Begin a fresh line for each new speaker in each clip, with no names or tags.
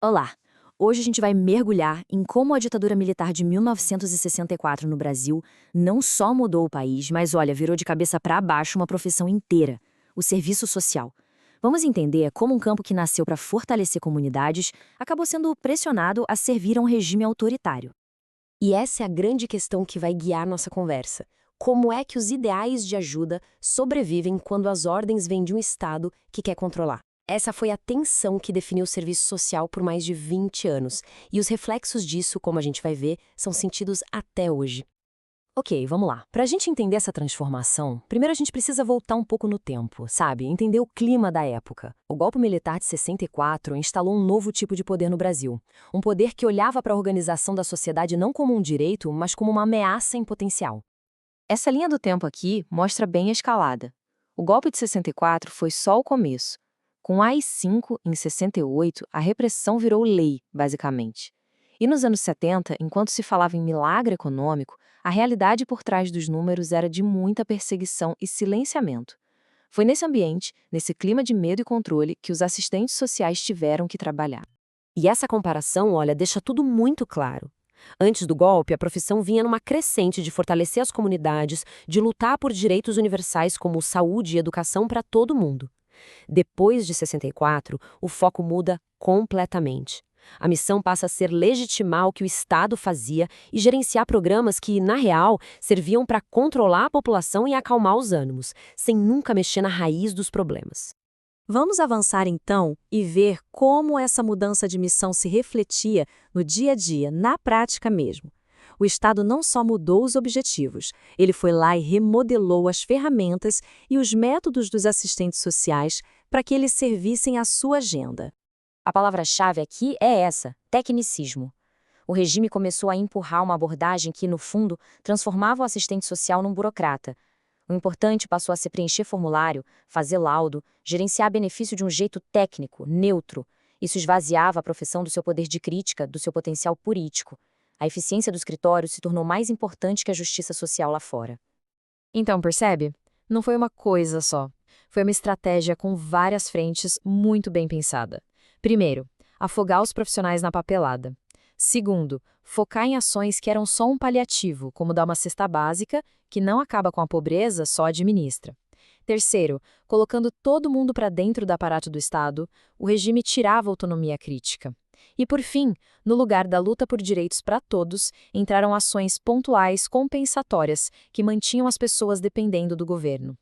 Olá! Hoje a gente vai mergulhar em como a ditadura militar de 1964 no Brasil não só mudou o país, mas olha, virou de cabeça para baixo uma profissão inteira, o serviço social. Vamos entender como um campo que nasceu para fortalecer comunidades acabou sendo pressionado a servir a um regime autoritário.
E essa é a grande questão que vai guiar nossa conversa. Como é que os ideais de ajuda sobrevivem quando as ordens vêm de um Estado que quer controlar? Essa foi a tensão que definiu o serviço social por mais de 20 anos, e os reflexos disso, como a gente vai ver, são sentidos até hoje.
Ok, vamos lá. Para a gente entender essa transformação, primeiro a gente precisa voltar um pouco no tempo, sabe? Entender o clima da época. O golpe militar de 64 instalou um novo tipo de poder no Brasil. Um poder que olhava para a organização da sociedade não como um direito, mas como uma ameaça em potencial. Essa linha do tempo aqui mostra bem a escalada. O golpe de 64 foi só o começo. Com o AI-5, em 68, a repressão virou lei, basicamente. E nos anos 70, enquanto se falava em milagre econômico, a realidade por trás dos números era de muita perseguição e silenciamento. Foi nesse ambiente, nesse clima de medo e controle, que os assistentes sociais tiveram que trabalhar.
E essa comparação, olha, deixa tudo muito claro. Antes do golpe, a profissão vinha numa crescente de fortalecer as comunidades, de lutar por direitos universais como saúde e educação para todo mundo. Depois de 64, o foco muda completamente. A missão passa a ser legitimar o que o Estado fazia e gerenciar programas que, na real, serviam para controlar a população e acalmar os ânimos, sem nunca mexer na raiz dos problemas.
Vamos avançar então e ver como essa mudança de missão se refletia no dia a dia, na prática mesmo. O Estado não só mudou os objetivos, ele foi lá e remodelou as ferramentas e os métodos dos assistentes sociais para que eles servissem à sua agenda.
A palavra-chave aqui é essa: tecnicismo. O regime começou a empurrar uma abordagem que, no fundo, transformava o assistente social num burocrata. O importante passou a ser preencher formulário, fazer laudo, gerenciar benefício de um jeito técnico, neutro. Isso esvaziava a profissão do seu poder de crítica, do seu potencial político. A eficiência do escritório se tornou mais importante que a justiça social lá fora. Então, percebe? Não foi uma coisa só. Foi uma estratégia com várias frentes muito bem pensada. Primeiro, afogar os profissionais na papelada. Segundo, focar em ações que eram só um paliativo, como dar uma cesta básica, que não acaba com a pobreza, só administra. Terceiro, colocando todo mundo para dentro do aparato do Estado, o regime tirava a autonomia crítica. E por fim, no lugar da luta por direitos para todos, entraram ações pontuais compensatórias que mantinham as pessoas dependendo do governo.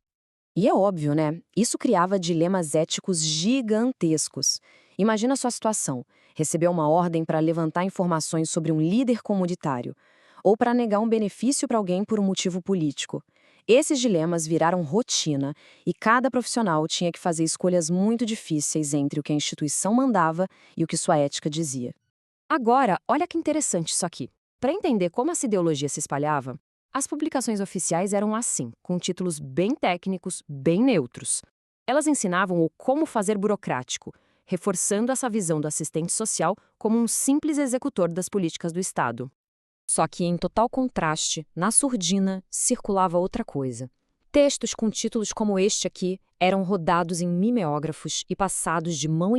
E é óbvio, né? Isso criava dilemas éticos gigantescos. Imagina a sua situação: receber uma ordem para levantar informações sobre um líder comunitário, ou para negar um benefício para alguém por um motivo político. Esses dilemas viraram rotina e cada profissional tinha que fazer escolhas muito difíceis entre o que a instituição mandava e o que sua ética dizia. Agora, olha que interessante isso aqui. Para entender como essa ideologia se espalhava, as publicações oficiais eram assim, com títulos bem técnicos, bem neutros. Elas ensinavam o como fazer burocrático, reforçando essa visão do assistente social como um simples executor das políticas do Estado. Só que, em total contraste, na surdina, circulava outra coisa. Textos com títulos como este aqui eram rodados em mimeógrafos e passados de mão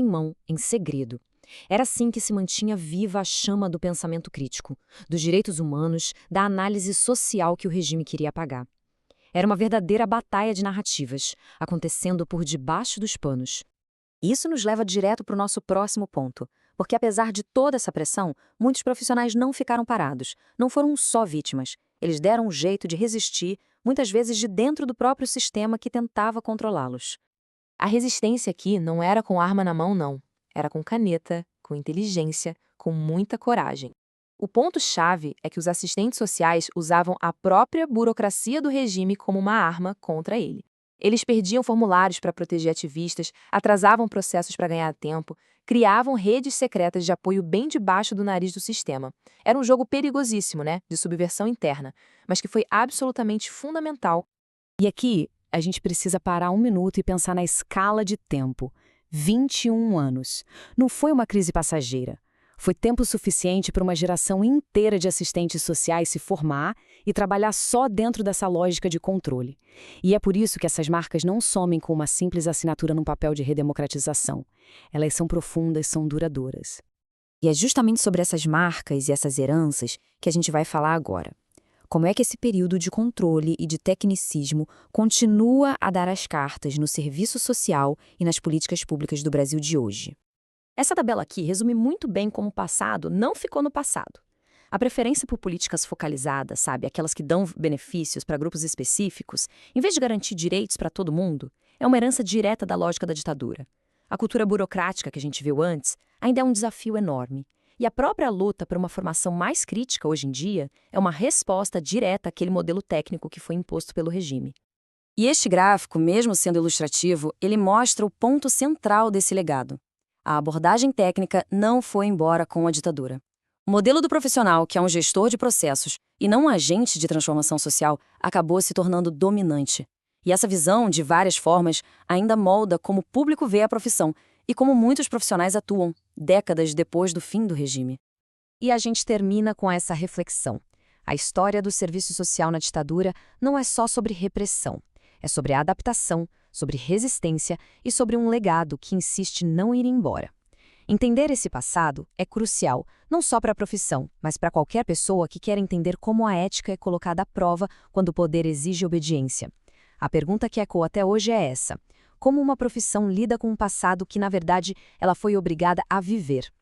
em segredo. Era assim que se mantinha viva a chama do pensamento crítico, dos direitos humanos, da análise social que o regime queria apagar. Era uma verdadeira batalha de narrativas, acontecendo por debaixo dos panos. Isso nos leva direto para o nosso próximo ponto, porque apesar de toda essa pressão, muitos profissionais não ficaram parados, não foram só vítimas. Eles deram um jeito de resistir, muitas vezes de dentro do próprio sistema que tentava controlá-los. A resistência aqui não era com arma na mão, não. Era com caneta, com inteligência, com muita coragem. O ponto-chave é que os assistentes sociais usavam a própria burocracia do regime como uma arma contra ele. Eles perdiam formulários para proteger ativistas, atrasavam processos para ganhar tempo, criavam redes secretas de apoio bem debaixo do nariz do sistema. Era um jogo perigosíssimo, né, de subversão interna, mas que foi absolutamente fundamental. E aqui, a gente precisa parar um minuto e pensar na escala de tempo. 21 anos. Não foi uma crise passageira. Foi tempo suficiente para uma geração inteira de assistentes sociais se formar e trabalhar só dentro dessa lógica de controle. E é por isso que essas marcas não somem com uma simples assinatura num papel de redemocratização. Elas são profundas, são duradouras. E é justamente sobre essas marcas e essas heranças que a gente vai falar agora. Como é que esse período de controle e de tecnicismo continua a dar as cartas no serviço social e nas políticas públicas do Brasil de hoje? Essa tabela aqui resume muito bem como o passado não ficou no passado. A preferência por políticas focalizadas, sabe, aquelas que dão benefícios para grupos específicos, em vez de garantir direitos para todo mundo, é uma herança direta da lógica da ditadura. A cultura burocrática que a gente viu antes ainda é um desafio enorme. E a própria luta por uma formação mais crítica hoje em dia é uma resposta direta àquele modelo técnico que foi imposto pelo regime. E este gráfico, mesmo sendo ilustrativo, ele mostra o ponto central desse legado. A abordagem técnica não foi embora com a ditadura. O modelo do profissional, que é um gestor de processos e não um agente de transformação social, acabou se tornando dominante. E essa visão, de várias formas, ainda molda como o público vê a profissão e como muitos profissionais atuam, décadas depois do fim do regime.
E a gente termina com essa reflexão. A história do serviço social na ditadura não é só sobre repressão. É sobre adaptação, sobre resistência e sobre um legado que insiste não ir embora. Entender esse passado é crucial, não só para a profissão, mas para qualquer pessoa que quer entender como a ética é colocada à prova quando o poder exige obediência. A pergunta que ecoa até hoje é essa: como uma profissão lida com um passado que, na verdade, ela foi obrigada a viver?